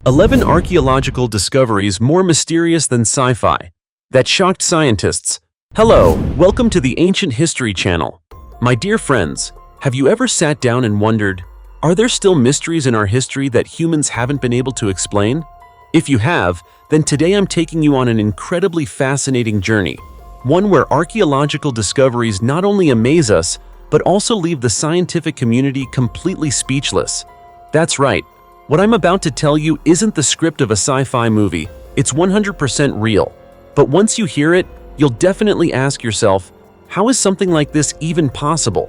11 archaeological discoveries more mysterious than sci-fi that shocked scientists. Hello, welcome to the Ancient History Channel. My dear friends, have you ever sat down and wondered, are there still mysteries in our history that humans haven't been able to explain? If you have, then today I'm taking you on an incredibly fascinating journey, one where archaeological discoveries not only amaze us, but also leave the scientific community completely speechless. That's right. What I'm about to tell you isn't the script of a sci-fi movie, it's 100% real. But once you hear it, you'll definitely ask yourself, how is something like this even possible?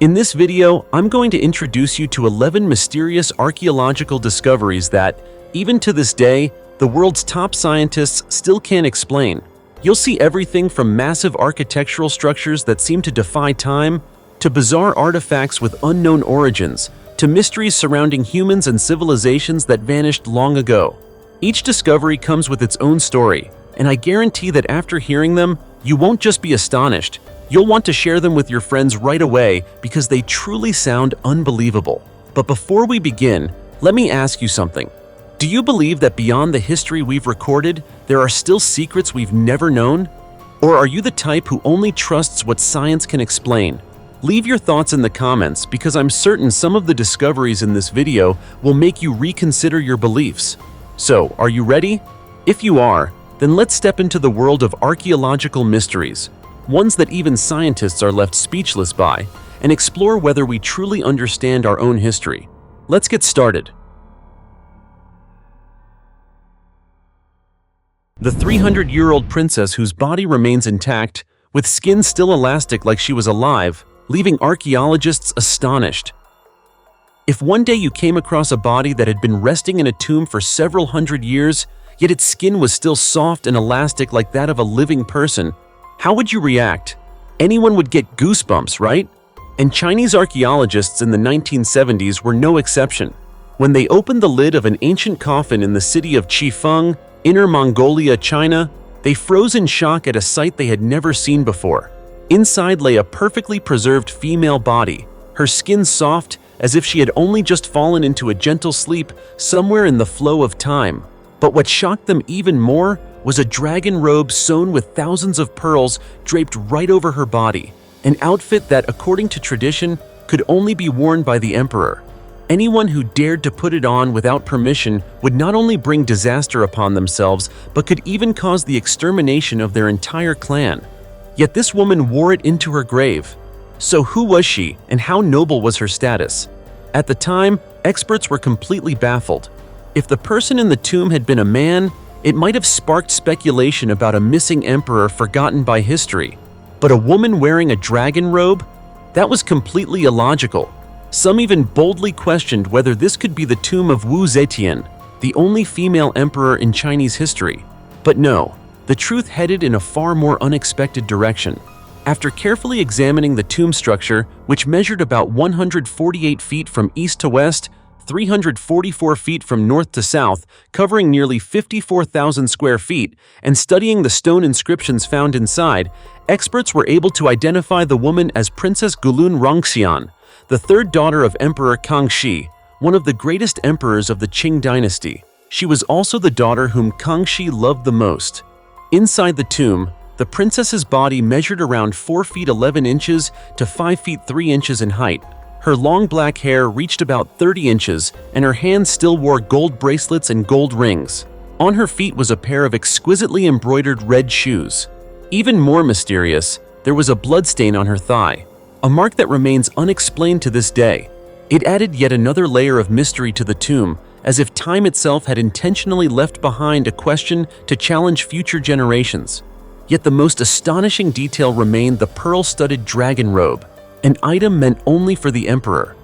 In this video, I'm going to introduce you to 11 mysterious archaeological discoveries that, even to this day, the world's top scientists still can't explain. You'll see everything from massive architectural structures that seem to defy time, to bizarre artifacts with unknown origins, to mysteries surrounding humans and civilizations that vanished long ago. Each discovery comes with its own story, and I guarantee that after hearing them, you won't just be astonished, you'll want to share them with your friends right away because they truly sound unbelievable. But before we begin, let me ask you something. Do you believe that beyond the history we've recorded, there are still secrets we've never known? Or are you the type who only trusts what science can explain? Leave your thoughts in the comments because I'm certain some of the discoveries in this video will make you reconsider your beliefs. So, are you ready? If you are, then let's step into the world of archaeological mysteries, ones that even scientists are left speechless by, and explore whether we truly understand our own history. Let's get started. The 300-year-old princess whose body remains intact, with skin still elastic like she was alive, leaving archaeologists astonished. If one day you came across a body that had been resting in a tomb for several hundred years, yet its skin was still soft and elastic like that of a living person, how would you react? Anyone would get goosebumps, right? And Chinese archaeologists in the 1970s were no exception. When they opened the lid of an ancient coffin in the city of Chifeng, Inner Mongolia, China, they froze in shock at a sight they had never seen before. Inside lay a perfectly preserved female body, her skin soft as if she had only just fallen into a gentle sleep somewhere in the flow of time. But what shocked them even more was a dragon robe sewn with thousands of pearls draped right over her body, an outfit that, according to tradition, could only be worn by the emperor. Anyone who dared to put it on without permission would not only bring disaster upon themselves, but could even cause the extermination of their entire clan. Yet this woman wore it into her grave. So who was she, and how noble was her status? At the time, experts were completely baffled. If the person in the tomb had been a man, it might have sparked speculation about a missing emperor forgotten by history. But a woman wearing a dragon robe? That was completely illogical. Some even boldly questioned whether this could be the tomb of Wu Zetian, the only female emperor in Chinese history. But no. The truth headed in a far more unexpected direction. After carefully examining the tomb structure, which measured about 148 feet from east to west, 344 feet from north to south, covering nearly 54,000 square feet, and studying the stone inscriptions found inside, experts were able to identify the woman as Princess Gulun Rongxian, the third daughter of Emperor Kangxi, one of the greatest emperors of the Qing dynasty. She was also the daughter whom Kangxi loved the most. Inside the tomb, the princess's body measured around 4 feet 11 inches to 5 feet 3 inches in height. Her long black hair reached about 30 inches, and her hands still wore gold bracelets and gold rings. On her feet was a pair of exquisitely embroidered red shoes. Even more mysterious, there was a bloodstain on her thigh, a mark that remains unexplained to this day. It added yet another layer of mystery to the tomb, as if time itself had intentionally left behind a question to challenge future generations. Yet the most astonishing detail remained the pearl-studded dragon robe, an item meant only for the emperor.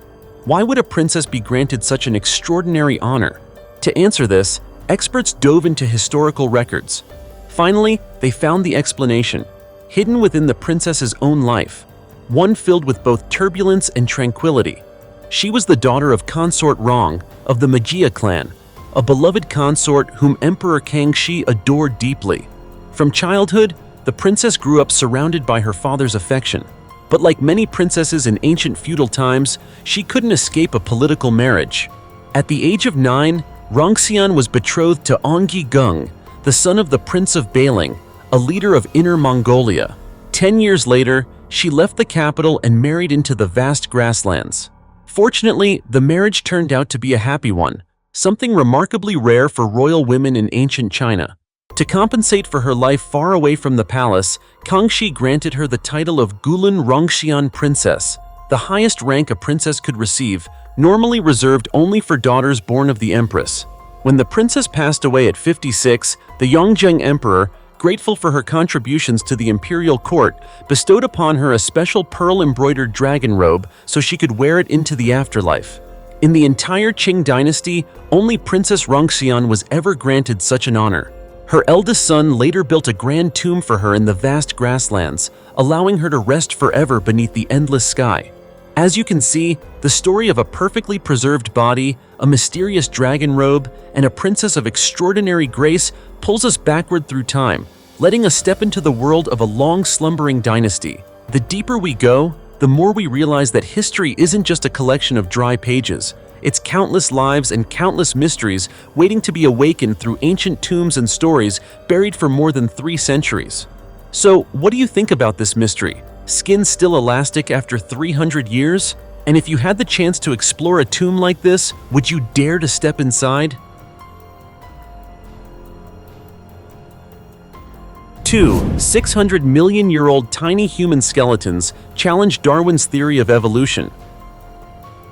Why would a princess be granted such an extraordinary honor? To answer this, experts dove into historical records. Finally, they found the explanation, hidden within the princess's own life, one filled with both turbulence and tranquility. She was the daughter of Consort Rong of the Magia clan, a beloved consort whom Emperor Kangxi adored deeply. From childhood, the princess grew up surrounded by her father's affection. But like many princesses in ancient feudal times, she couldn't escape a political marriage. At the age of 9, Rongxian was betrothed to Ongi Gung, the son of the Prince of Bailing, a leader of Inner Mongolia. 10 years later, she left the capital and married into the vast grasslands. Fortunately, the marriage turned out to be a happy one, something remarkably rare for royal women in ancient China. To compensate for her life far away from the palace, Kangxi granted her the title of Gulan Rongxian Princess, the highest rank a princess could receive, normally reserved only for daughters born of the empress. When the princess passed away at 56, the Yongzheng emperor, grateful for her contributions to the imperial court, bestowed upon her a special pearl-embroidered dragon robe so she could wear it into the afterlife. In the entire Qing dynasty, only Princess Rongxian was ever granted such an honor. Her eldest son later built a grand tomb for her in the vast grasslands, allowing her to rest forever beneath the endless sky. As you can see, the story of a perfectly preserved body, a mysterious dragon robe, and a princess of extraordinary grace pulls us backward through time, letting us step into the world of a long-slumbering dynasty. The deeper we go, the more we realize that history isn't just a collection of dry pages. It's countless lives and countless mysteries waiting to be awakened through ancient tombs and stories buried for more than 3 centuries. So, what do you think about this mystery? Skin still elastic after 300 years? And if you had the chance to explore a tomb like this, would you dare to step inside? 2. 600 million-year-old tiny human skeletons challenge Darwin's theory of evolution.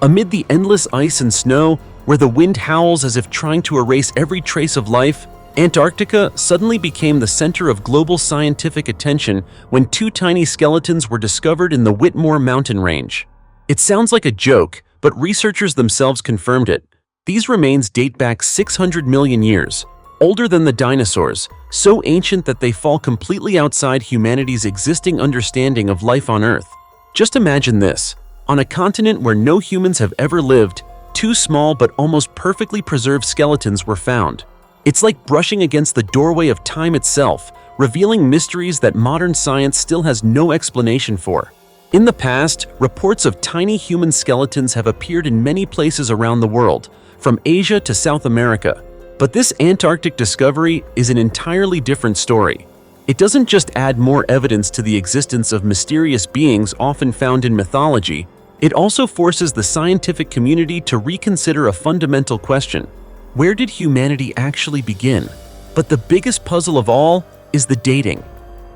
Amid the endless ice and snow, where the wind howls as if trying to erase every trace of life, Antarctica suddenly became the center of global scientific attention when 2 tiny skeletons were discovered in the Whitmore mountain range. It sounds like a joke, but researchers themselves confirmed it. These remains date back 600 million years, older than the dinosaurs, so ancient that they fall completely outside humanity's existing understanding of life on Earth. Just imagine this. On a continent where no humans have ever lived, 2 small but almost perfectly preserved skeletons were found. It's like brushing against the doorway of time itself, revealing mysteries that modern science still has no explanation for. In the past, reports of tiny human skeletons have appeared in many places around the world, from Asia to South America. But this Antarctic discovery is an entirely different story. It doesn't just add more evidence to the existence of mysterious beings often found in mythology, it also forces the scientific community to reconsider a fundamental question. Where did humanity actually begin? But the biggest puzzle of all is the dating.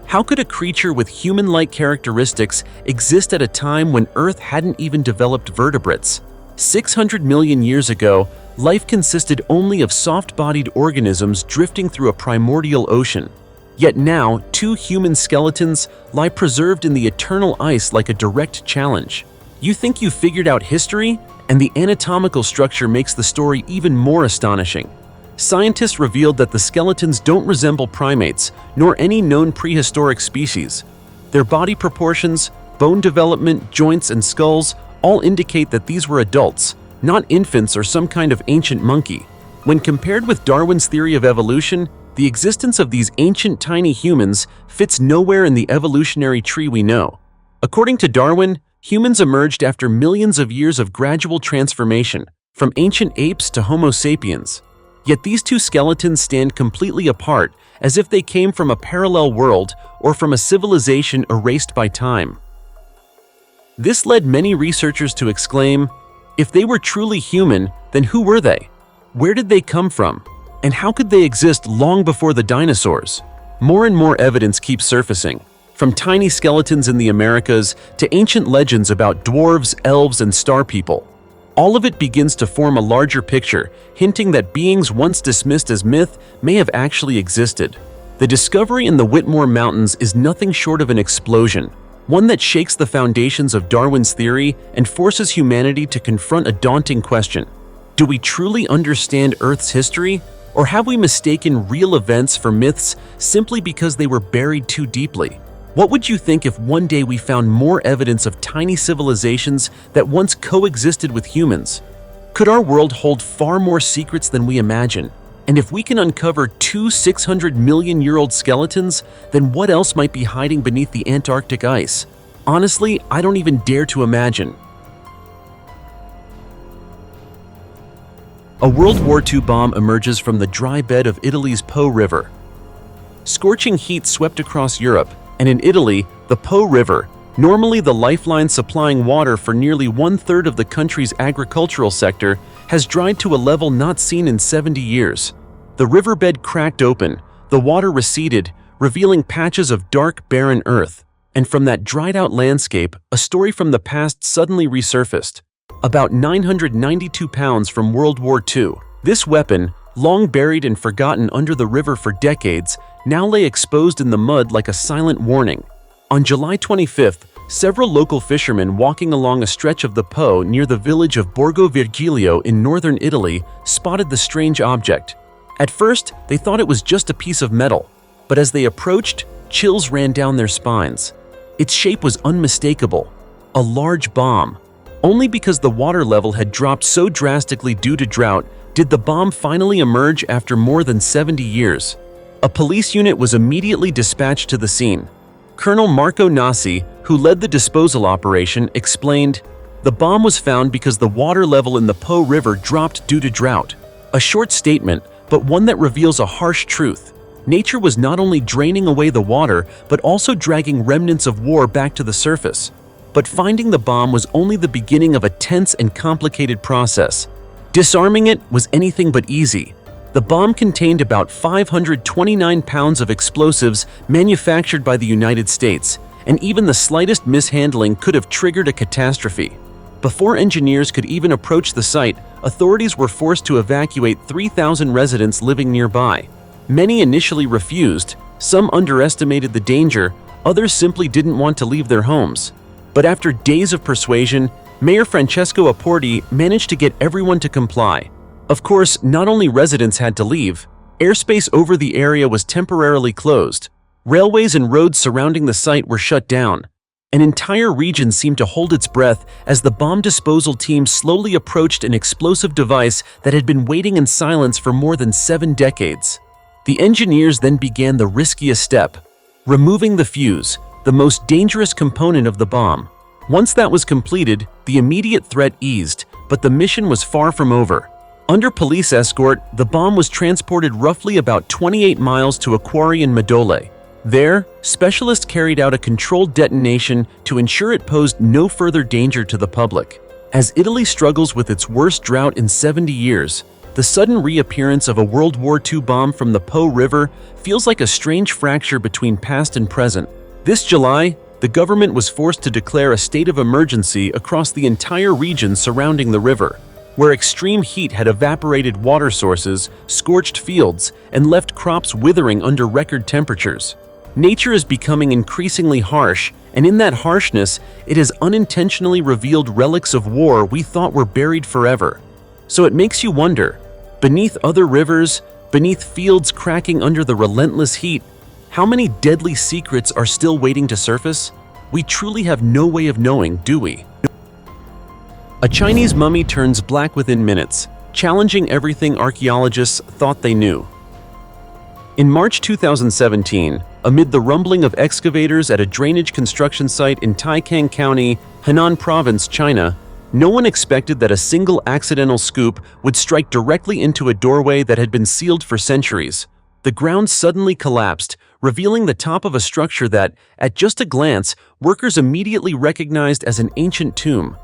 How could a creature with human-like characteristics exist at a time when Earth hadn't even developed vertebrates? 600 million years ago, life consisted only of soft-bodied organisms drifting through a primordial ocean. Yet now, 2 human skeletons lie preserved in the eternal ice like a direct challenge. You think you figured out history? And the anatomical structure makes the story even more astonishing. Scientists revealed that the skeletons don't resemble primates, nor any known prehistoric species. Their body proportions, bone development, joints, and skulls all indicate that these were adults, not infants or some kind of ancient monkey. When compared with Darwin's theory of evolution, the existence of these ancient tiny humans fits nowhere in the evolutionary tree we know. According to Darwin, humans emerged after millions of years of gradual transformation, from ancient apes to Homo sapiens. Yet these 2 skeletons stand completely apart, as if they came from a parallel world or from a civilization erased by time. This led many researchers to exclaim, if they were truly human, then who were they? Where did they come from? And how could they exist long before the dinosaurs? More and more evidence keeps surfacing, from tiny skeletons in the Americas to ancient legends about dwarves, elves, and star people. All of it begins to form a larger picture, hinting that beings once dismissed as myth may have actually existed. The discovery in the Whitmore Mountains is nothing short of an explosion, one that shakes the foundations of Darwin's theory and forces humanity to confront a daunting question. Do we truly understand Earth's history, or have we mistaken real events for myths simply because they were buried too deeply? What would you think if one day we found more evidence of tiny civilizations that once coexisted with humans? Could our world hold far more secrets than we imagine? And if we can uncover 2 600 million-year-old skeletons, then what else might be hiding beneath the Antarctic ice? Honestly, I don't even dare to imagine. A World War II bomb emerges from the dry bed of Italy's Po River. Scorching heat swept across Europe, and in Italy, the Po River, normally the lifeline supplying water for nearly one-third of the country's agricultural sector, has dried to a level not seen in 70 years. The riverbed cracked open, the water receded, revealing patches of dark, barren earth. And from that dried-out landscape, a story from the past suddenly resurfaced. About 992 pounds from World War II. This weapon, long buried and forgotten under the river for decades, now lay exposed in the mud like a silent warning. On July 25th, several local fishermen walking along a stretch of the Po near the village of Borgo Virgilio in northern Italy spotted the strange object. At first, they thought it was just a piece of metal, but as they approached, chills ran down their spines. Its shape was unmistakable, a large bomb. Only because the water level had dropped so drastically due to drought did the bomb finally emerge after more than 70 years. A police unit was immediately dispatched to the scene. Colonel Marco Nassi, who led the disposal operation, explained, "The bomb was found because the water level in the Po River dropped due to drought." A short statement, but one that reveals a harsh truth. Nature was not only draining away the water, but also dragging remnants of war back to the surface. But finding the bomb was only the beginning of a tense and complicated process. Disarming it was anything but easy. The bomb contained about 529 pounds of explosives manufactured by the United States, and even the slightest mishandling could have triggered a catastrophe. Before engineers could even approach the site, authorities were forced to evacuate 3,000 residents living nearby. Many initially refused, some underestimated the danger, others simply didn't want to leave their homes. But after days of persuasion, Mayor Francesco Apporti managed to get everyone to comply. Of course, not only residents had to leave, airspace over the area was temporarily closed. Railways and roads surrounding the site were shut down. An entire region seemed to hold its breath as the bomb disposal team slowly approached an explosive device that had been waiting in silence for more than 7 decades. The engineers then began the riskiest step, removing the fuse, the most dangerous component of the bomb. Once that was completed, the immediate threat eased, but the mission was far from over. Under police escort, the bomb was transported roughly about 28 miles to a quarry in Medole. There, specialists carried out a controlled detonation to ensure it posed no further danger to the public. As Italy struggles with its worst drought in 70 years, the sudden reappearance of a World War II bomb from the Po River feels like a strange fracture between past and present. This July, the government was forced to declare a state of emergency across the entire region surrounding the river, where extreme heat had evaporated water sources, scorched fields, and left crops withering under record temperatures. Nature is becoming increasingly harsh, and in that harshness, it has unintentionally revealed relics of war we thought were buried forever. So it makes you wonder, beneath other rivers, beneath fields cracking under the relentless heat, how many deadly secrets are still waiting to surface? We truly have no way of knowing, do we? A Chinese mummy turns black within minutes, challenging everything archaeologists thought they knew. In March 2017, amid the rumbling of excavators at a drainage construction site in Taikang County, Henan Province, China, no one expected that a single accidental scoop would strike directly into a doorway that had been sealed for centuries. The ground suddenly collapsed, revealing the top of a structure that, at just a glance, workers immediately recognized as an ancient tomb.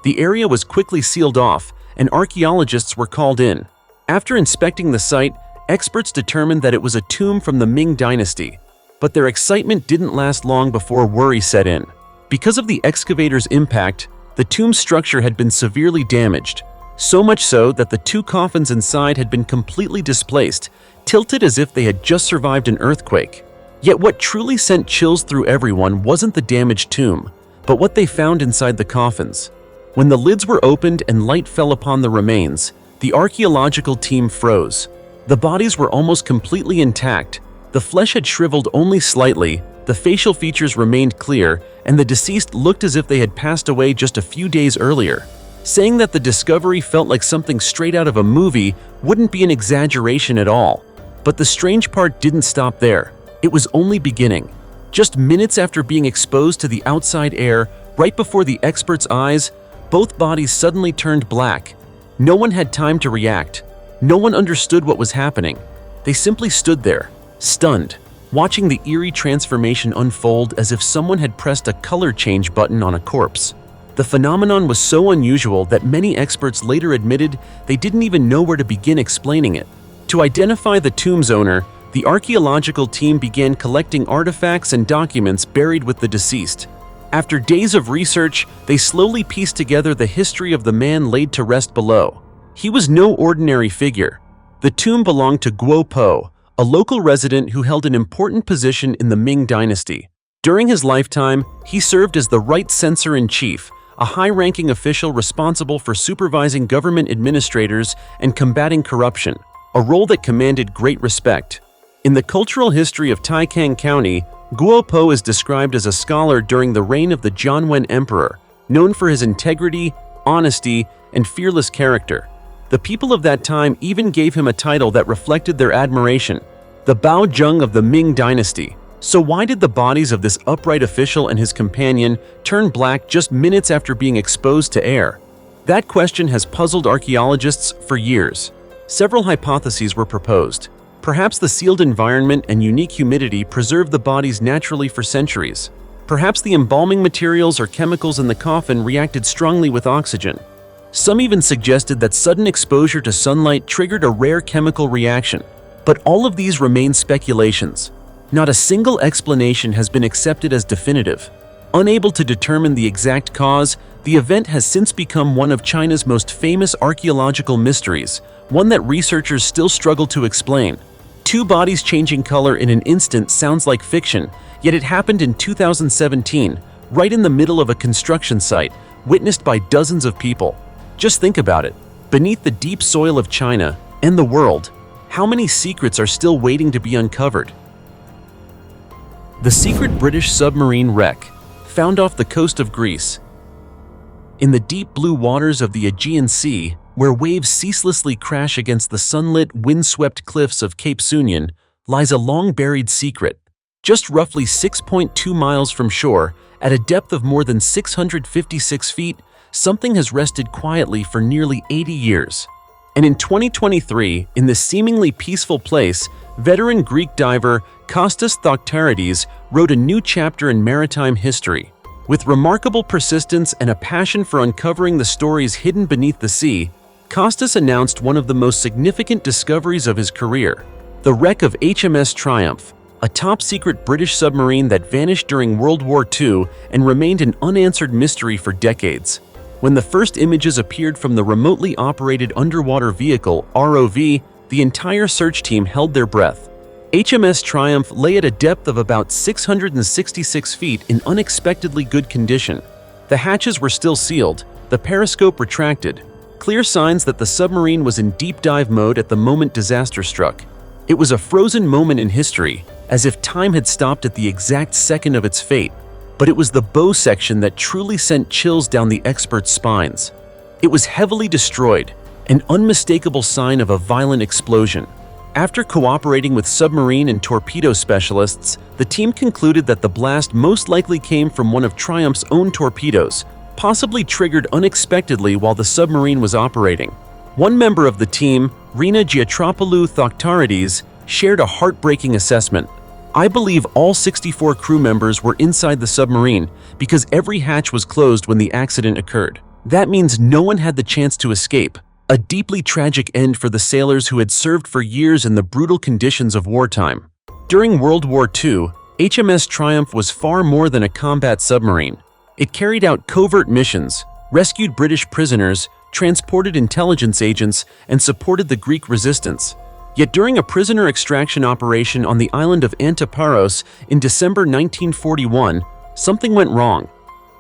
The area was quickly sealed off, and archaeologists were called in. After inspecting the site, experts determined that it was a tomb from the Ming Dynasty. But their excitement didn't last long before worry set in. Because of the excavator's impact, the tomb structure had been severely damaged, so much so that the 2 coffins inside had been completely displaced, tilted as if they had just survived an earthquake. Yet what truly sent chills through everyone wasn't the damaged tomb, but what they found inside the coffins. When the lids were opened and light fell upon the remains, the archaeological team froze. The bodies were almost completely intact, the flesh had shriveled only slightly, the facial features remained clear, and the deceased looked as if they had passed away just a few days earlier. Saying that the discovery felt like something straight out of a movie wouldn't be an exaggeration at all. But the strange part didn't stop there. It was only beginning. Just minutes after being exposed to the outside air, right before the experts' eyes, both bodies suddenly turned black. No one had time to react. No one understood what was happening. They simply stood there, stunned, watching the eerie transformation unfold as if someone had pressed a color change button on a corpse. The phenomenon was so unusual that many experts later admitted they didn't even know where to begin explaining it. To identify the tomb's owner, the archaeological team began collecting artifacts and documents buried with the deceased. After days of research, they slowly pieced together the history of the man laid to rest below. He was no ordinary figure. The tomb belonged to Guo Po, a local resident who held an important position in the Ming dynasty. During his lifetime, he served as the right censor-in-chief, a high-ranking official responsible for supervising government administrators and combating corruption, a role that commanded great respect. In the cultural history of Taikang County, Guo Po is described as a scholar during the reign of the Zhonwen Emperor, known for his integrity, honesty, and fearless character. The people of that time even gave him a title that reflected their admiration, the Bao Zheng of the Ming dynasty. So why did the bodies of this upright official and his companion turn black just minutes after being exposed to air? That question has puzzled archaeologists for years. Several hypotheses were proposed. Perhaps the sealed environment and unique humidity preserved the bodies naturally for centuries. Perhaps the embalming materials or chemicals in the coffin reacted strongly with oxygen. Some even suggested that sudden exposure to sunlight triggered a rare chemical reaction. But all of these remain speculations. Not a single explanation has been accepted as definitive. Unable to determine the exact cause, the event has since become one of China's most famous archaeological mysteries, one that researchers still struggle to explain. Two bodies changing color in an instant sounds like fiction, yet it happened in 2017, right in the middle of a construction site, witnessed by dozens of people. Just think about it. Beneath the deep soil of China and the world, how many secrets are still waiting to be uncovered? The secret British submarine wreck, found off the coast of Greece. In the deep blue waters of the Aegean Sea, where waves ceaselessly crash against the sunlit, windswept cliffs of Cape Sunion, lies a long-buried secret. Just roughly 6.2 miles from shore, at a depth of more than 656 feet, something has rested quietly for nearly 80 years. And in 2023, in this seemingly peaceful place, veteran Greek diver Kostas Thoctarides wrote a new chapter in maritime history. With remarkable persistence and a passion for uncovering the stories hidden beneath the sea, Kostas announced one of the most significant discoveries of his career: the wreck of HMS Triumph, a top-secret British submarine that vanished during World War II and remained an unanswered mystery for decades. When the first images appeared from the remotely operated underwater vehicle, ROV, the entire search team held their breath. HMS Triumph lay at a depth of about 666 feet in unexpectedly good condition. The hatches were still sealed, the periscope retracted, clear signs that the submarine was in deep dive mode at the moment disaster struck. It was a frozen moment in history, as if time had stopped at the exact second of its fate. But it was the bow section that truly sent chills down the experts' spines. It was heavily destroyed, an unmistakable sign of a violent explosion. After cooperating with submarine and torpedo specialists, the team concluded that the blast most likely came from one of Triumph's own torpedoes, possibly triggered unexpectedly while the submarine was operating. One member of the team, Rina Giatropoulou Thoctarides, shared a heartbreaking assessment. "I believe all 64 crew members were inside the submarine because every hatch was closed when the accident occurred. That means no one had the chance to escape. A deeply tragic end for the sailors who had served for years in the brutal conditions of wartime." During World War II, HMS Triumph was far more than a combat submarine. It carried out covert missions, rescued British prisoners, transported intelligence agents, and supported the Greek resistance. Yet during a prisoner extraction operation on the island of Antiparos in December 1941, something went wrong.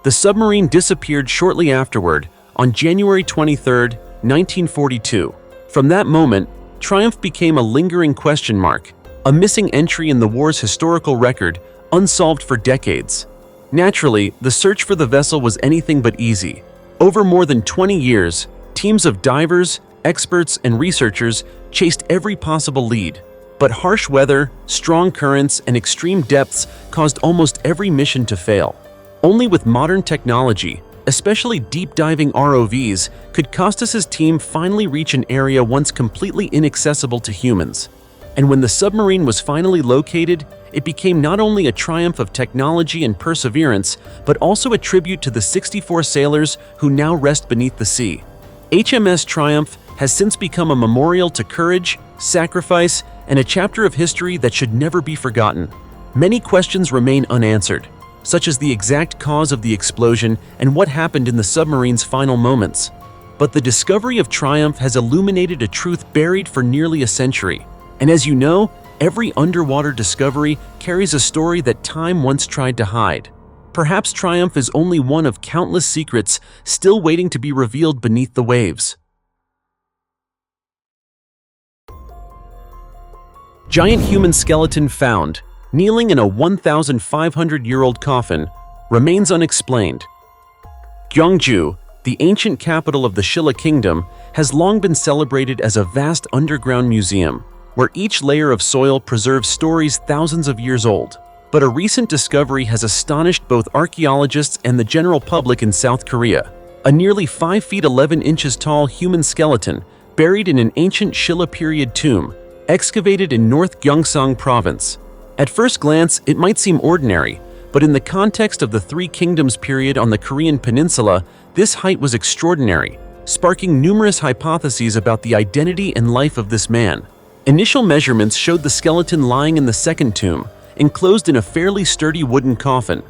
The submarine disappeared shortly afterward, on January 23, 1942. From that moment, Triumph became a lingering question mark, a missing entry in the war's historical record, unsolved for decades. Naturally, the search for the vessel was anything but easy. Over more than 20 years, teams of divers, experts, and researchers chased every possible lead. But harsh weather, strong currents, and extreme depths caused almost every mission to fail. Only with modern technology, especially deep-diving ROVs, could Costas's team finally reach an area once completely inaccessible to humans. And when the submarine was finally located, it became not only a triumph of technology and perseverance, but also a tribute to the 64 sailors who now rest beneath the sea. HMS Triumph has since become a memorial to courage, sacrifice, and a chapter of history that should never be forgotten. Many questions remain unanswered, such as the exact cause of the explosion and what happened in the submarine's final moments. But the discovery of Triumph has illuminated a truth buried for nearly a century. And as you know, every underwater discovery carries a story that time once tried to hide. Perhaps Triumph is only one of countless secrets still waiting to be revealed beneath the waves. Giant human skeleton found, kneeling in a 1,500-year-old coffin, remains unexplained. Gyeongju, the ancient capital of the Shilla Kingdom, has long been celebrated as a vast underground museum, where each layer of soil preserves stories thousands of years old. But a recent discovery has astonished both archaeologists and the general public in South Korea. A nearly 5 feet 11 inches tall human skeleton buried in an ancient Shilla period tomb, excavated in North Gyeongsang Province. At first glance, it might seem ordinary, but in the context of the Three Kingdoms period on the Korean peninsula, this height was extraordinary, sparking numerous hypotheses about the identity and life of this man. Initial measurements showed the skeleton lying in the second tomb, enclosed in a fairly sturdy wooden coffin.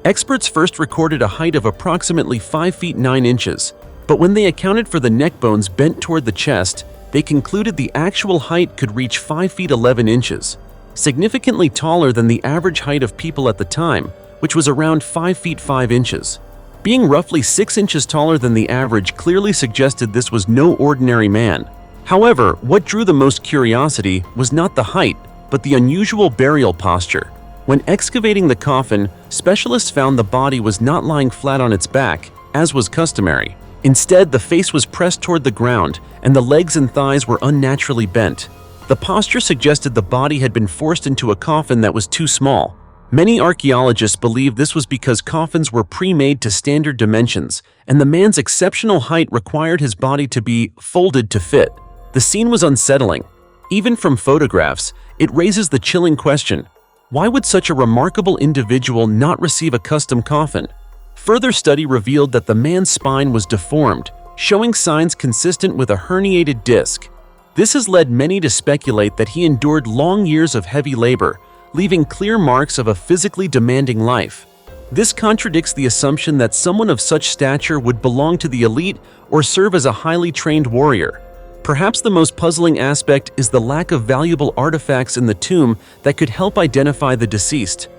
Experts first recorded a height of approximately 5 feet 9 inches, but when they accounted for the neck bones bent toward the chest, they concluded the actual height could reach 5 feet 11 inches, significantly taller than the average height of people at the time, which was around 5 feet 5 inches. Being roughly 6 inches taller than the average clearly suggested this was no ordinary man. However, what drew the most curiosity was not the height, but the unusual burial posture. When excavating the coffin, specialists found the body was not lying flat on its back, as was customary. Instead, the face was pressed toward the ground, and the legs and thighs were unnaturally bent. The posture suggested the body had been forced into a coffin that was too small. Many archaeologists believe this was because coffins were pre-made to standard dimensions, and the man's exceptional height required his body to be folded to fit. The scene was unsettling. Even from photographs, it raises the chilling question: why would such a remarkable individual not receive a custom coffin? Further study revealed that the man's spine was deformed, showing signs consistent with a herniated disc. This has led many to speculate that he endured long years of heavy labor, leaving clear marks of a physically demanding life. This contradicts the assumption that someone of such stature would belong to the elite or serve as a highly trained warrior. Perhaps the most puzzling aspect is the lack of valuable artifacts in the tomb that could help identify the deceased.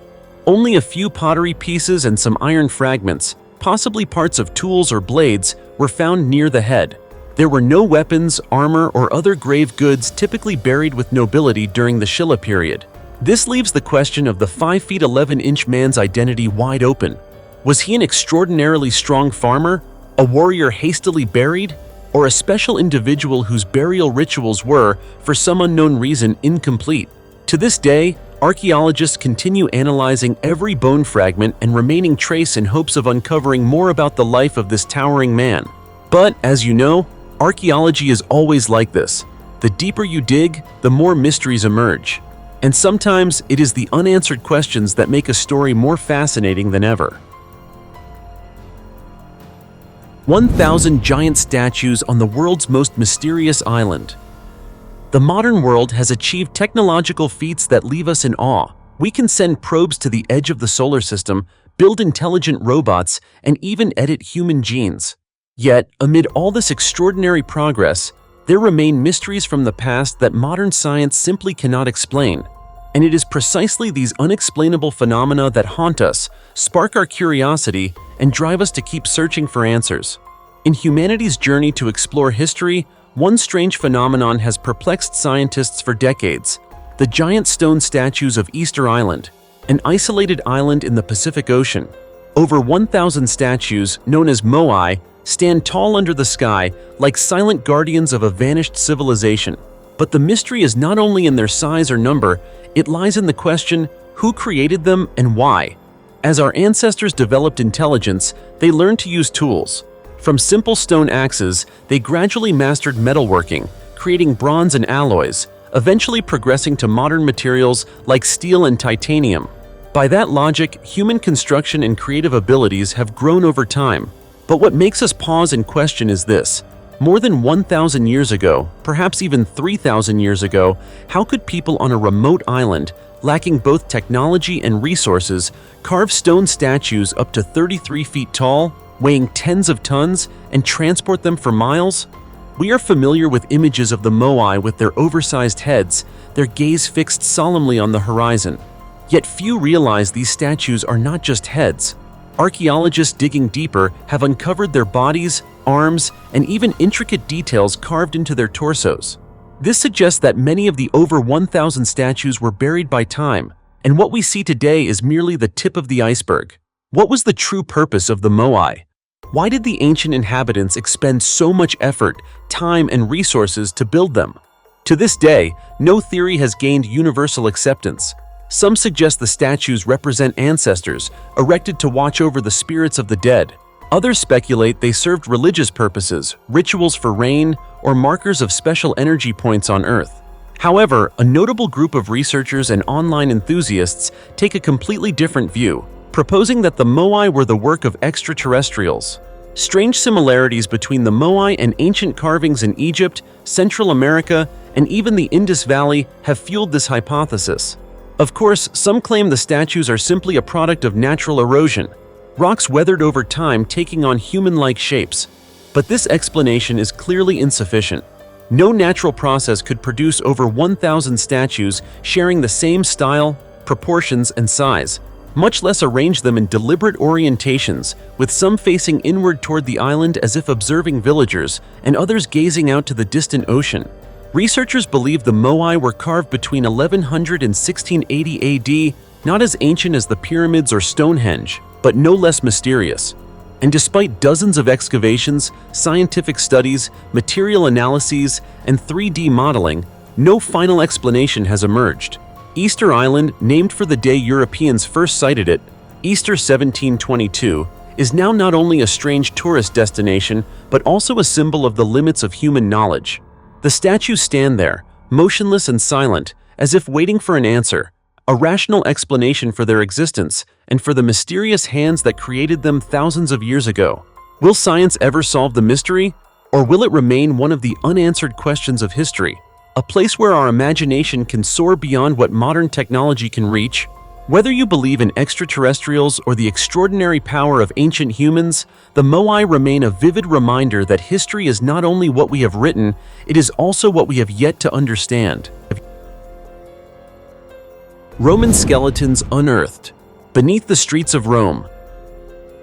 Only a few pottery pieces and some iron fragments, possibly parts of tools or blades, were found near the head. There were no weapons, armor, or other grave goods typically buried with nobility during the Shilla period. This leaves the question of the 5 feet 11-inch man's identity wide open. Was he an extraordinarily strong farmer, a warrior hastily buried, or a special individual whose burial rituals were, for some unknown reason, incomplete? To this day, archaeologists continue analyzing every bone fragment and remaining trace in hopes of uncovering more about the life of this towering man. But, as you know, archaeology is always like this. The deeper you dig, the more mysteries emerge. And sometimes it is the unanswered questions that make a story more fascinating than ever. 1,000 giant statues on the world's most mysterious island. The modern world has achieved technological feats that leave us in awe. We can send probes to the edge of the solar system, build intelligent robots, and even edit human genes. Yet, amid all this extraordinary progress, there remain mysteries from the past that modern science simply cannot explain. And it is precisely these unexplainable phenomena that haunt us, spark our curiosity, and drive us to keep searching for answers. In humanity's journey to explore history, one strange phenomenon has perplexed scientists for decades: the giant stone statues of Easter Island, an isolated island in the Pacific Ocean. Over 1,000 statues, known as moai, stand tall under the sky like silent guardians of a vanished civilization. But the mystery is not only in their size or number, it lies in the question: who created them and why? As our ancestors developed intelligence, they learned to use tools. From simple stone axes, they gradually mastered metalworking, creating bronze and alloys, eventually progressing to modern materials like steel and titanium. By that logic, human construction and creative abilities have grown over time. But what makes us pause and question is this. More than 1,000 years ago, perhaps even 3,000 years ago, how could people on a remote island, lacking both technology and resources, carve stone statues up to 33 feet tall, weighing tens of tons, and transport them for miles? We are familiar with images of the Moai with their oversized heads, their gaze fixed solemnly on the horizon. Yet few realize these statues are not just heads. Archaeologists digging deeper have uncovered their bodies, arms, and even intricate details carved into their torsos. This suggests that many of the over 1,000 statues were buried by time, and what we see today is merely the tip of the iceberg. What was the true purpose of the Moai? Why did the ancient inhabitants expend so much effort, time, and resources to build them? To this day, no theory has gained universal acceptance. Some suggest the statues represent ancestors, erected to watch over the spirits of the dead. Others speculate they served religious purposes, rituals for rain, or markers of special energy points on Earth. However, a notable group of researchers and online enthusiasts take a completely different view, proposing that the Moai were the work of extraterrestrials. Strange similarities between the Moai and ancient carvings in Egypt, Central America, and even the Indus Valley have fueled this hypothesis. Of course, some claim the statues are simply a product of natural erosion, rocks weathered over time taking on human-like shapes. But this explanation is clearly insufficient. No natural process could produce over 1,000 statues sharing the same style, proportions, and size, much less arrange them in deliberate orientations, with some facing inward toward the island as if observing villagers, and others gazing out to the distant ocean. Researchers believe the Moai were carved between 1100 and 1680 AD, not as ancient as the pyramids or Stonehenge, but no less mysterious. And despite dozens of excavations, scientific studies, material analyses, and 3D modeling, no final explanation has emerged. Easter Island, named for the day Europeans first sighted it, Easter 1722, is now not only a strange tourist destination, but also a symbol of the limits of human knowledge. The statues stand there, motionless and silent, as if waiting for an answer, a rational explanation for their existence, and for the mysterious hands that created them thousands of years ago. Will science ever solve the mystery? Or will it remain one of the unanswered questions of history? A place where our imagination can soar beyond what modern technology can reach? Whether you believe in extraterrestrials or the extraordinary power of ancient humans, the Moai remain a vivid reminder that history is not only what we have written, it is also what we have yet to understand. Roman skeletons unearthed beneath the streets of Rome.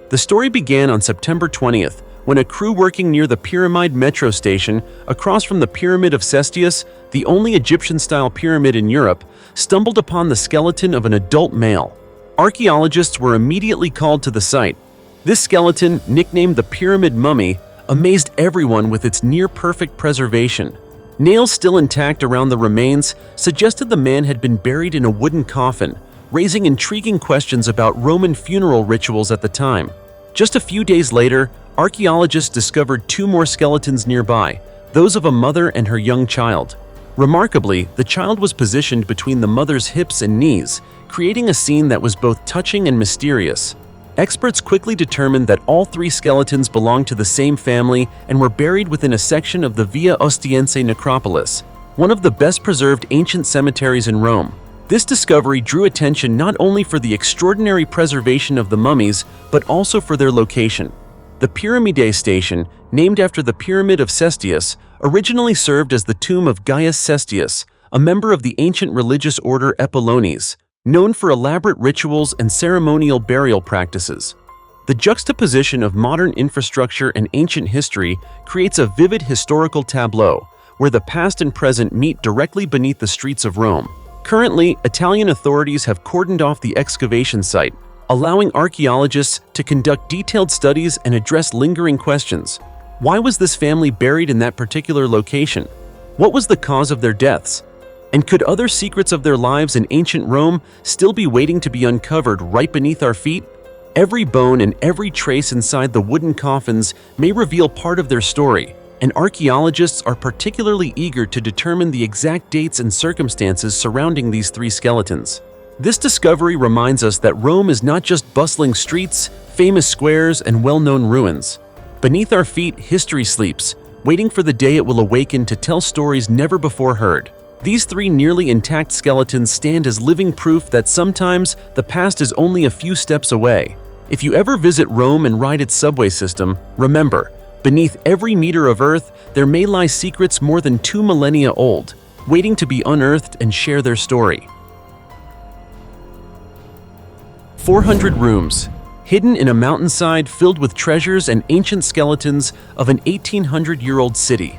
The story began on September 20th, when a crew working near the Pyramid metro station across from the Pyramid of Cestius, the only Egyptian-style pyramid in Europe, stumbled upon the skeleton of an adult male. Archaeologists were immediately called to the site. This skeleton, nicknamed the Pyramid Mummy, amazed everyone with its near-perfect preservation. Nails still intact around the remains suggested the man had been buried in a wooden coffin, raising intriguing questions about Roman funeral rituals at the time. Just a few days later, archaeologists discovered two more skeletons nearby, those of a mother and her young child. Remarkably, the child was positioned between the mother's hips and knees, creating a scene that was both touching and mysterious. Experts quickly determined that all three skeletons belonged to the same family and were buried within a section of the Via Ostiense necropolis, one of the best-preserved ancient cemeteries in Rome. This discovery drew attention not only for the extraordinary preservation of the mummies, but also for their location. The Pyramidae station, named after the Pyramid of Cestius, originally served as the tomb of Gaius Cestius, a member of the ancient religious order Epillones, known for elaborate rituals and ceremonial burial practices. The juxtaposition of modern infrastructure and ancient history creates a vivid historical tableau, where the past and present meet directly beneath the streets of Rome. Currently, Italian authorities have cordoned off the excavation site, allowing archaeologists to conduct detailed studies and address lingering questions. Why was this family buried in that particular location? What was the cause of their deaths? And could other secrets of their lives in ancient Rome still be waiting to be uncovered right beneath our feet? Every bone and every trace inside the wooden coffins may reveal part of their story, and archaeologists are particularly eager to determine the exact dates and circumstances surrounding these three skeletons. This discovery reminds us that Rome is not just bustling streets, famous squares, and well-known ruins. Beneath our feet, history sleeps, waiting for the day it will awaken to tell stories never before heard. These three nearly intact skeletons stand as living proof that sometimes the past is only a few steps away. If you ever visit Rome and ride its subway system, remember, beneath every meter of Earth, there may lie secrets more than 2 millennia old, waiting to be unearthed and share their story. 400 rooms, hidden in a mountainside filled with treasures and ancient skeletons of an 1800-year-old city.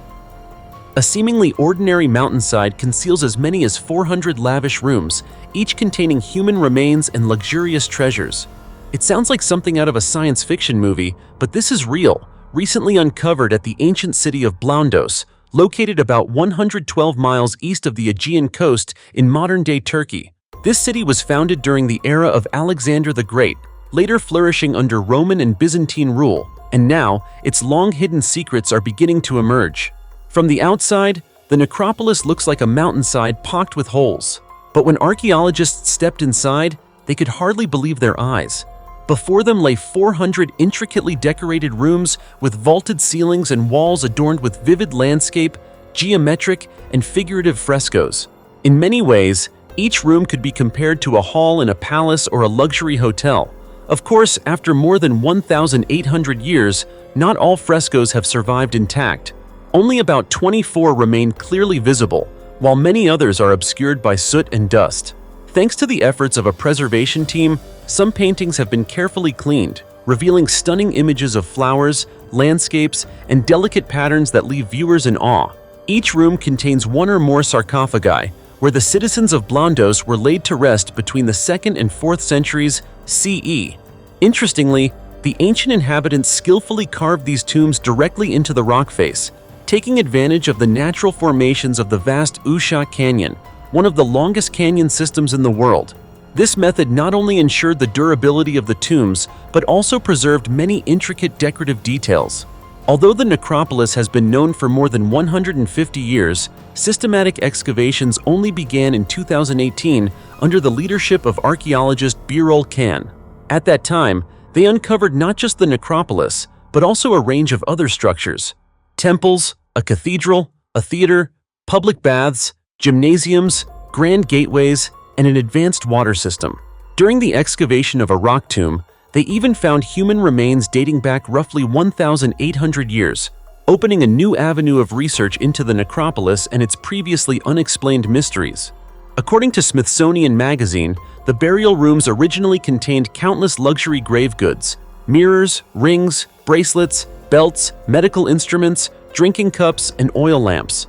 A seemingly ordinary mountainside conceals as many as 400 lavish rooms, each containing human remains and luxurious treasures. It sounds like something out of a science fiction movie, but this is real, recently uncovered at the ancient city of Blandos, located about 112 miles east of the Aegean coast in modern-day Turkey. This city was founded during the era of Alexander the Great, later flourishing under Roman and Byzantine rule, and now its long-hidden secrets are beginning to emerge. From the outside, the necropolis looks like a mountainside pocked with holes. But when archaeologists stepped inside, they could hardly believe their eyes. Before them lay 400 intricately decorated rooms with vaulted ceilings and walls adorned with vivid landscape, geometric, and figurative frescoes. In many ways, each room could be compared to a hall in a palace or a luxury hotel. Of course, after more than 1,800 years, not all frescoes have survived intact. Only about 24 remain clearly visible, while many others are obscured by soot and dust. Thanks to the efforts of a preservation team, some paintings have been carefully cleaned, revealing stunning images of flowers, landscapes, and delicate patterns that leave viewers in awe. Each room contains one or more sarcophagi, where the citizens of Blandos were laid to rest between the 2nd and 4th centuries CE. Interestingly, the ancient inhabitants skillfully carved these tombs directly into the rock face, taking advantage of the natural formations of the vast Usha Canyon, one of the longest canyon systems in the world. This method not only ensured the durability of the tombs, but also preserved many intricate decorative details. Although the necropolis has been known for more than 150 years, systematic excavations only began in 2018 under the leadership of archaeologist Birol Khan. At that time, they uncovered not just the necropolis, but also a range of other structures: temples, a cathedral, a theater, public baths, gymnasiums, grand gateways, and an advanced water system. During the excavation of a rock tomb, they even found human remains dating back roughly 1,800 years, opening a new avenue of research into the necropolis and its previously unexplained mysteries. According to Smithsonian Magazine, the burial rooms originally contained countless luxury grave goods: mirrors, rings, bracelets, belts, medical instruments, drinking cups, and oil lamps.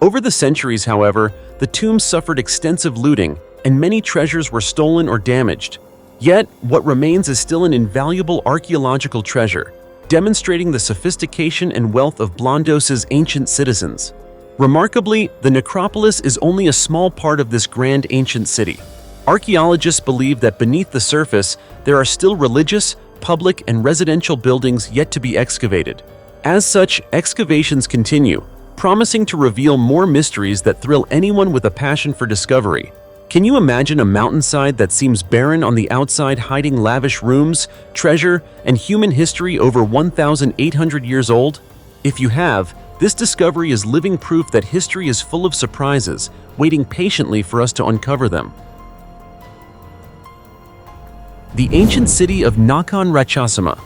Over the centuries, however, the tombs suffered extensive looting, and many treasures were stolen or damaged. Yet, what remains is still an invaluable archaeological treasure, demonstrating the sophistication and wealth of Blandos's ancient citizens. Remarkably, the necropolis is only a small part of this grand ancient city. Archaeologists believe that beneath the surface, there are still religious, public, and residential buildings yet to be excavated. As such, excavations continue, promising to reveal more mysteries that thrill anyone with a passion for discovery. Can you imagine a mountainside that seems barren on the outside, hiding lavish rooms, treasure, and human history over 1,800 years old? If you have, this discovery is living proof that history is full of surprises, waiting patiently for us to uncover them. The ancient city of Nakhon Ratchasima.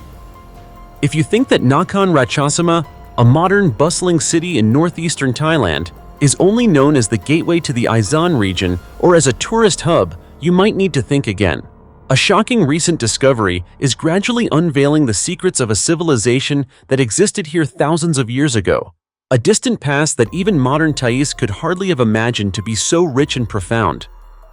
If you think that Nakhon Ratchasima, a modern, bustling city in northeastern Thailand, is only known as the gateway to the Isan region or as a tourist hub, you might need to think again. A shocking recent discovery is gradually unveiling the secrets of a civilization that existed here thousands of years ago. A distant past that even modern Thais could hardly have imagined to be so rich and profound.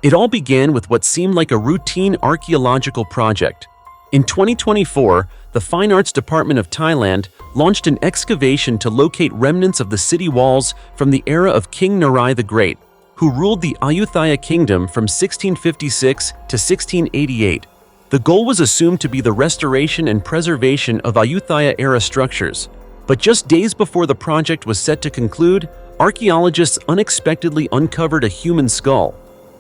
It all began with what seemed like a routine archaeological project. In 2024, the Fine Arts Department of Thailand launched an excavation to locate remnants of the city walls from the era of King Narai the Great, who ruled the Ayutthaya Kingdom from 1656 to 1688. The goal was assumed to be the restoration and preservation of Ayutthaya-era structures. But just days before the project was set to conclude, archaeologists unexpectedly uncovered a human skull.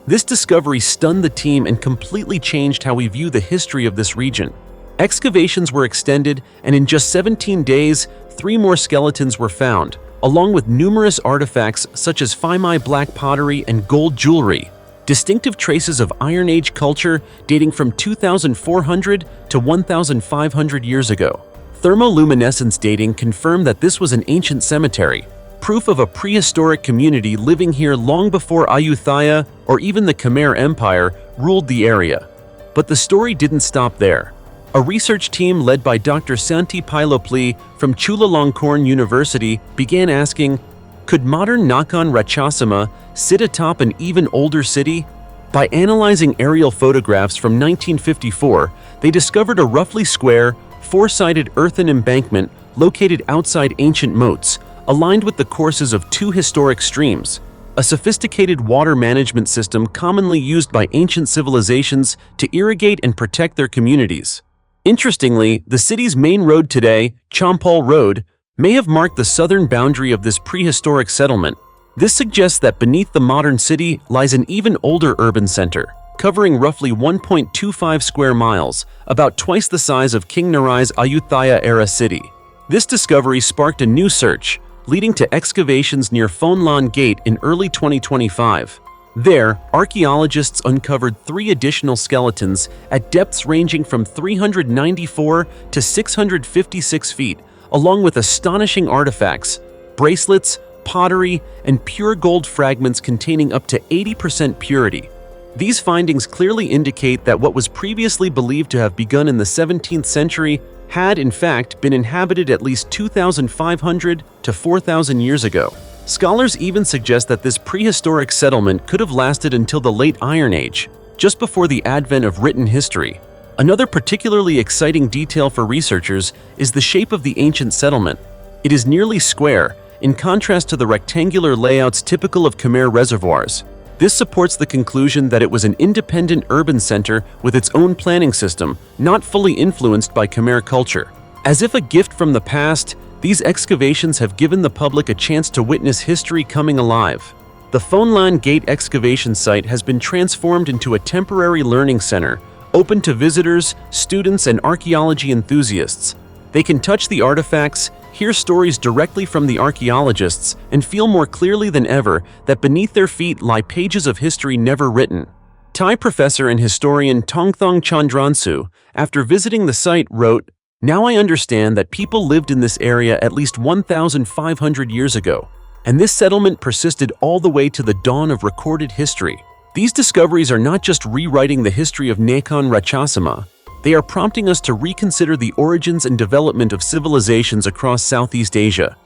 This discovery stunned the team and completely changed how we view the history of this region. Excavations were extended, and in just 17 days, 3 more skeletons were found, along with numerous artifacts such as Fimei black pottery and gold jewelry, distinctive traces of Iron Age culture dating from 2,400 to 1,500 years ago. Thermoluminescence dating confirmed that this was an ancient cemetery, proof of a prehistoric community living here long before Ayutthaya or even the Khmer Empire ruled the area. But the story didn't stop there. A research team led by Dr. Santi Pilopli from Chulalongkorn University began asking, could modern Nakhon Ratchasima sit atop an even older city? By analyzing aerial photographs from 1954, they discovered a roughly square, 4-sided earthen embankment located outside ancient moats, aligned with the courses of 2 historic streams, a sophisticated water management system commonly used by ancient civilizations to irrigate and protect their communities. Interestingly, the city's main road today, Champol Road, may have marked the southern boundary of this prehistoric settlement. This suggests that beneath the modern city lies an even older urban center, covering roughly 1.25 square miles, about twice the size of King Narai's Ayutthaya-era city. This discovery sparked a new search, leading to excavations near Phonlan Gate in early 2025. There, archaeologists uncovered 3 additional skeletons at depths ranging from 394 to 656 feet, along with astonishing artifacts, bracelets, pottery, and pure gold fragments containing up to 80% purity. These findings clearly indicate that what was previously believed to have begun in the 17th century had, in fact, been inhabited at least 2,500 to 4,000 years ago. Scholars even suggest that this prehistoric settlement could have lasted until the late Iron Age, just before the advent of written history. Another particularly exciting detail for researchers is the shape of the ancient settlement. It is nearly square, in contrast to the rectangular layouts typical of Khmer reservoirs. This supports the conclusion that it was an independent urban center with its own planning system, not fully influenced by Khmer culture. As if a gift from the past, these excavations have given the public a chance to witness history coming alive. The Phonlan Gate excavation site has been transformed into a temporary learning center, open to visitors, students, and archaeology enthusiasts. They can touch the artifacts, hear stories directly from the archaeologists, and feel more clearly than ever that beneath their feet lie pages of history never written. Thai professor and historian Tongthong Chandransu, after visiting the site, wrote, "Now I understand that people lived in this area at least 1,500 years ago, and this settlement persisted all the way to the dawn of recorded history." These discoveries are not just rewriting the history of Nakhon Ratchasima, they are prompting us to reconsider the origins and development of civilizations across Southeast Asia.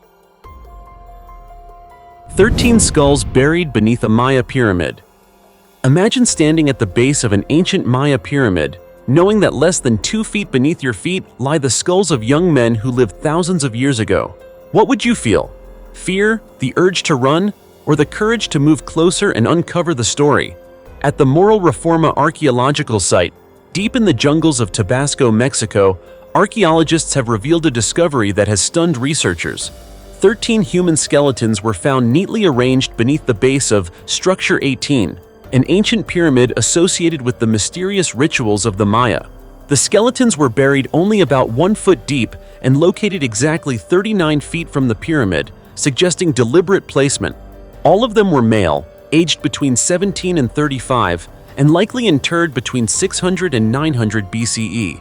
13 skulls buried beneath a Maya pyramid. Imagine standing at the base of an ancient Maya pyramid, knowing that less than 2 feet beneath your feet lie the skulls of young men who lived thousands of years ago. What would you feel? Fear, the urge to run, or the courage to move closer and uncover the story? At the Moral Reforma Archaeological site, deep in the jungles of Tabasco, Mexico, archaeologists have revealed a discovery that has stunned researchers. 13 human skeletons were found neatly arranged beneath the base of Structure 18, an ancient pyramid associated with the mysterious rituals of the Maya. The skeletons were buried only about 1 foot deep and located exactly 39 feet from the pyramid, suggesting deliberate placement. All of them were male, aged between 17 and 35, and likely interred between 600 and 900 BCE.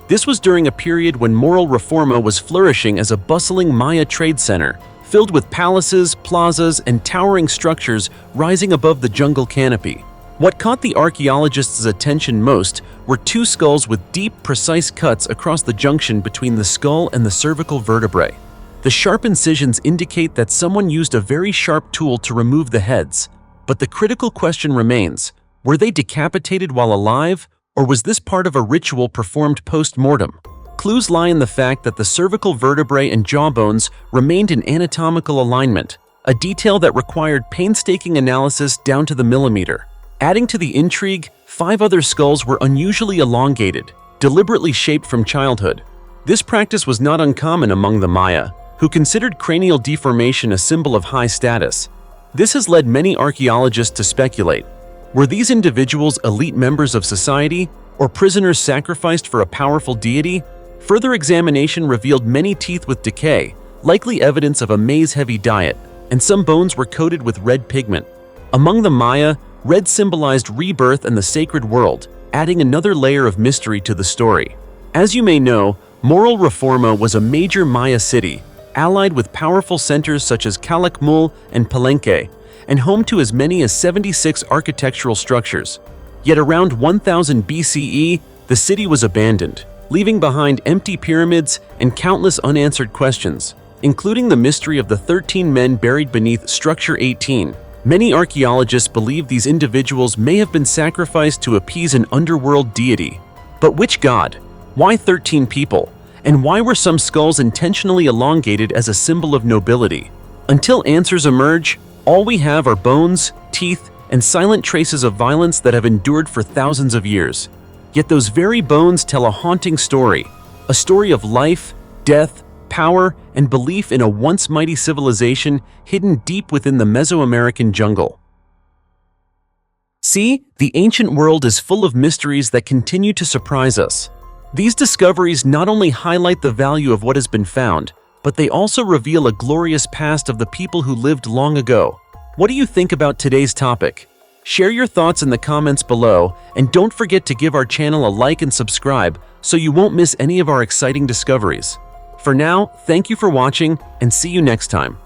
This was during a period when Moral Reforma was flourishing as a bustling Maya trade center, filled with palaces, plazas, and towering structures rising above the jungle canopy. What caught the archaeologists' attention most were 2 skulls with deep, precise cuts across the junction between the skull and the cervical vertebrae. The sharp incisions indicate that someone used a very sharp tool to remove the heads. But the critical question remains, were they decapitated while alive, or was this part of a ritual performed post-mortem? Clues lie in the fact that the cervical vertebrae and jawbones remained in anatomical alignment, a detail that required painstaking analysis down to the millimeter. Adding to the intrigue, 5 other skulls were unusually elongated, deliberately shaped from childhood. This practice was not uncommon among the Maya, who considered cranial deformation a symbol of high status. This has led many archaeologists to speculate: were these individuals elite members of society, or prisoners sacrificed for a powerful deity? Further examination revealed many teeth with decay, likely evidence of a maize-heavy diet, and some bones were coated with red pigment. Among the Maya, red symbolized rebirth and the sacred world, adding another layer of mystery to the story. As you may know, Moral Reforma was a major Maya city, allied with powerful centers such as Calakmul and Palenque, and home to as many as 76 architectural structures. Yet around 1000 BCE, the city was abandoned, leaving behind empty pyramids and countless unanswered questions, including the mystery of the 13 men buried beneath Structure 18. Many archaeologists believe these individuals may have been sacrificed to appease an underworld deity. But which god? Why 13 people? And why were some skulls intentionally elongated as a symbol of nobility? Until answers emerge, all we have are bones, teeth, and silent traces of violence that have endured for thousands of years. Yet those very bones tell a haunting story, a story of life, death, power, and belief in a once mighty civilization hidden deep within the Mesoamerican jungle. See, the ancient world is full of mysteries that continue to surprise us. These discoveries not only highlight the value of what has been found, but they also reveal a glorious past of the people who lived long ago. What do you think about today's topic? Share your thoughts in the comments below, and don't forget to give our channel a like and subscribe so you won't miss any of our exciting discoveries. For now, thank you for watching, and see you next time.